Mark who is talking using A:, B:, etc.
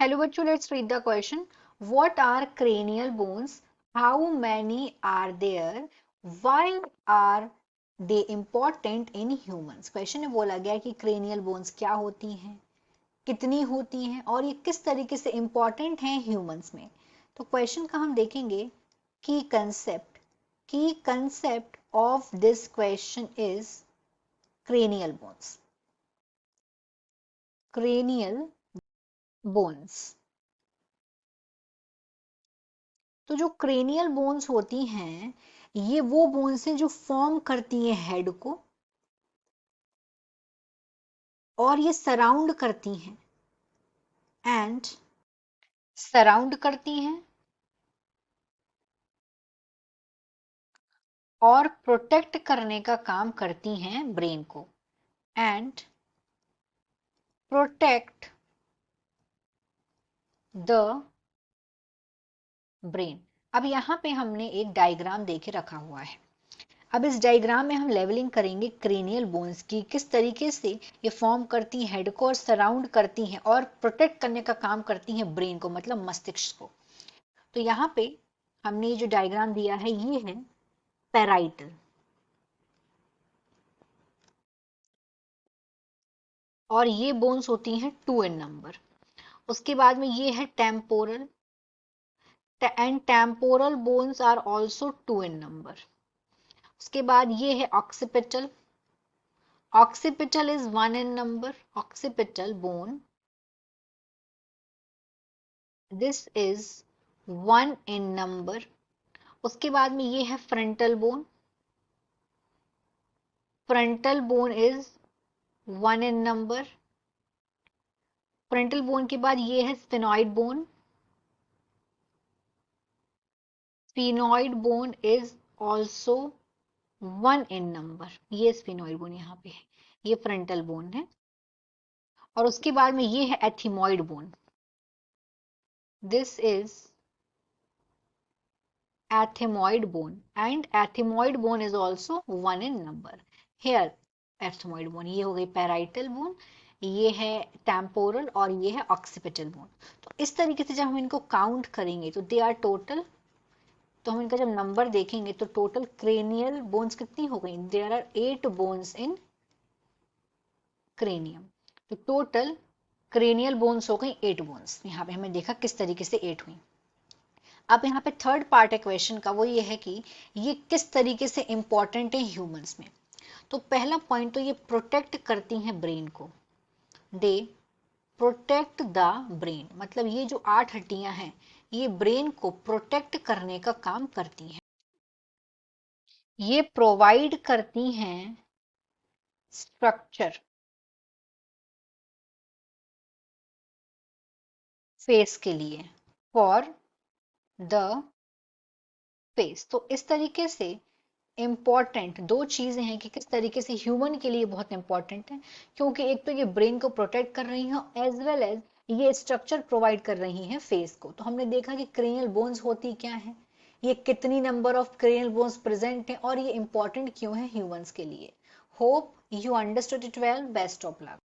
A: Hello bachcho, let's read the question. What are cranial bones? How many are there? Why are they important in humans? Question में बोला गया कि cranial bones क्या होती हैं, कितनी होती हैं और ये किस तरीके से इंपॉर्टेंट हैं ह्यूमंस में। तो क्वेश्चन का हम देखेंगे की concept of this question is cranial bones. cranial bones. तो जो क्रेनियल बोन्स होती हैं ये वो बोन्स हैं जो फॉर्म करती हैं हेड को और ये सराउंड करती हैं एंड सराउंड करती हैं और प्रोटेक्ट करने का काम करती हैं ब्रेन को एंड प्रोटेक्ट द ब्रेन। अब यहाँ पे हमने एक डायग्राम देके रखा हुआ है। अब इस डायग्राम में हम लेवलिंग करेंगे क्रेनियल बोन्स की, किस तरीके से ये फॉर्म करती हैं हेड को और सराउंड करती हैं और प्रोटेक्ट करने का काम करती हैं ब्रेन को, मतलब मस्तिष्क को। तो यहाँ पे हमने ये जो डायग्राम दिया है ये है पैराइटल और ये बोन्स होती हैं 2 इन नंबर। उसके बाद में ये है temporal and temporal bones are also 2 in number. उसके बाद ये है occipital, occipital is 1 in number, occipital bone, this is 1 in number। उसके बाद में ये है frontal bone, frontal bone is 1 in number। frontal bone के बाद ये है sphenoid bone, sphenoid bone is also 1 in number। ये sphenoid bone यहाँ पे है, ये frontal bone है। और उसके बाद में ये है ethmoid bone, this is ethmoid bone and ethmoid bone is also 1 in number। Here ethmoid bone, ये हो गई parietal bone, ये है temporal और ये है occipital bone। तो इस तरीके से जब हम इनको काउंट करेंगे तो दे आर टोटल, तो हम इनका जब नंबर देखेंगे तो टोटल क्रेनियल बोन्स कितनी हो गई, there are 8 bones in cranium. तो टोटल क्रेनियल बोन्स हो गई 8 बोन्स। यहाँ पे हमें देखा किस तरीके से 8 हुई। अब यहाँ पे थर्ड पार्ट है क्वेश्चन का, वो ये है कि ये किस तरीके से इंपॉर्टेंट है ह्यूमंस में। तो पहला पॉइंट तो ये प्रोटेक्ट करती हैं ब्रेन को, दे प्रोटेक्ट द ब्रेन, मतलब ये जो 8 हड्डियां हैं ये ब्रेन को प्रोटेक्ट करने का काम करती हैं। ये प्रोवाइड करती हैं स्ट्रक्चर फेस के लिए, फॉर द फेस। तो इस तरीके से इम्पॉर्टेंट दो चीजें हैं कि किस तरीके से ह्यूमन के लिए बहुत इंपॉर्टेंट है, क्योंकि एक तो ये ब्रेन को प्रोटेक्ट कर रही हैं एज वेल एज ये स्ट्रक्चर प्रोवाइड कर रही हैं फेस को। तो हमने देखा कि क्रेनियल बोन्स होती क्या है, ये कितनी number of cranial bones present हैं और ये इंपॉर्टेंट क्यों है ह्यूमंस के लिए। Hope you understood it well. Best of luck.